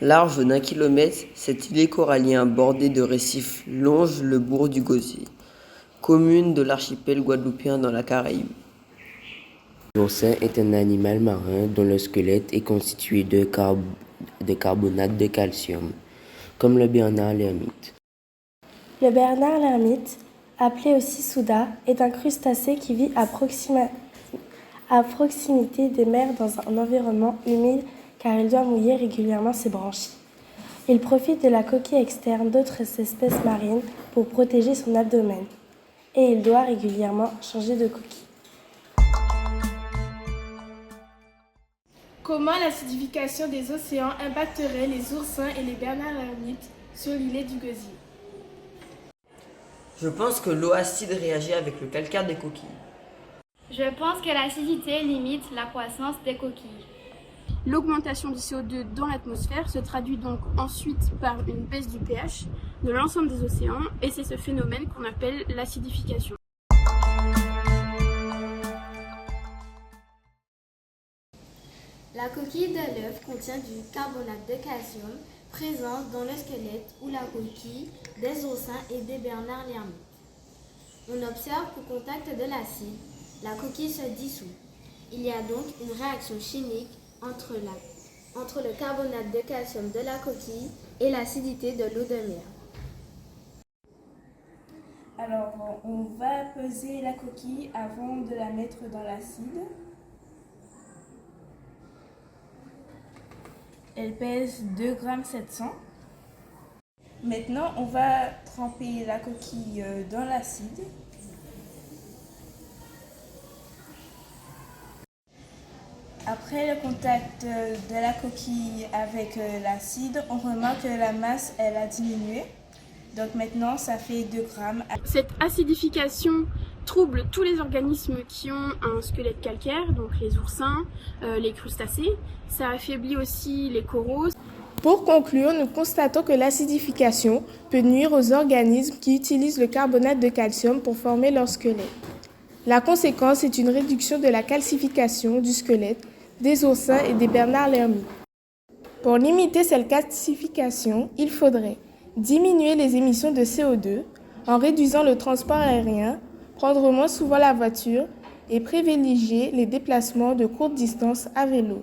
Large d'1 kilomètre, cet îlet corallien bordé de récifs longe le bourg du Gosier, commune de l'archipel guadeloupéen dans la Caraïbe. L'oursin est un animal marin dont le squelette est constitué de carbonate de calcium, comme le bernard l'ermite. Le bernard l'ermite, appelé aussi souda, est un crustacé qui vit à proximité des mers dans un environnement humide car il doit mouiller régulièrement ses branchies. Il profite de la coquille externe d'autres espèces marines pour protéger son abdomen et il doit régulièrement changer de coquille. Comment l'acidification des océans impacterait les oursins et les bernards l'ermite sur l'îlet du Gosier? Je pense que l'eau acide réagit avec le calcaire des coquilles. Je pense que l'acidité limite la croissance des coquilles. L'augmentation du CO2 dans l'atmosphère se traduit donc ensuite par une baisse du pH de l'ensemble des océans et c'est ce phénomène qu'on appelle l'acidification. La coquille de l'œuf contient du carbonate de calcium présent dans le squelette ou la coquille des oursins et des bernards l'ermite. On observe qu'au contact de l'acide, la coquille se dissout. Il y a donc une réaction chimique entre le carbonate de calcium de la coquille et l'acidité de l'eau de mer. Alors, on va peser la coquille avant de la mettre dans l'acide. Elle pèse 2,7 g. Maintenant, on va tremper la coquille dans l'acide. Après le contact de la coquille avec l'acide, on remarque que la masse elle a diminué. Donc maintenant, ça fait 2 grammes. Cette acidification trouble tous les organismes qui ont un squelette calcaire, donc les oursins, les crustacés. Ça affaiblit aussi les coraux. Pour conclure, nous constatons que l'acidification peut nuire aux organismes qui utilisent le carbonate de calcium pour former leur squelette. La conséquence est une réduction de la calcification du squelette, des oursins et des bernards l'ermite. Pour limiter cette calcification, il faudrait diminuer les émissions de CO2 en réduisant le transport aérien, prendre moins souvent la voiture et privilégier les déplacements de courte distance à vélo.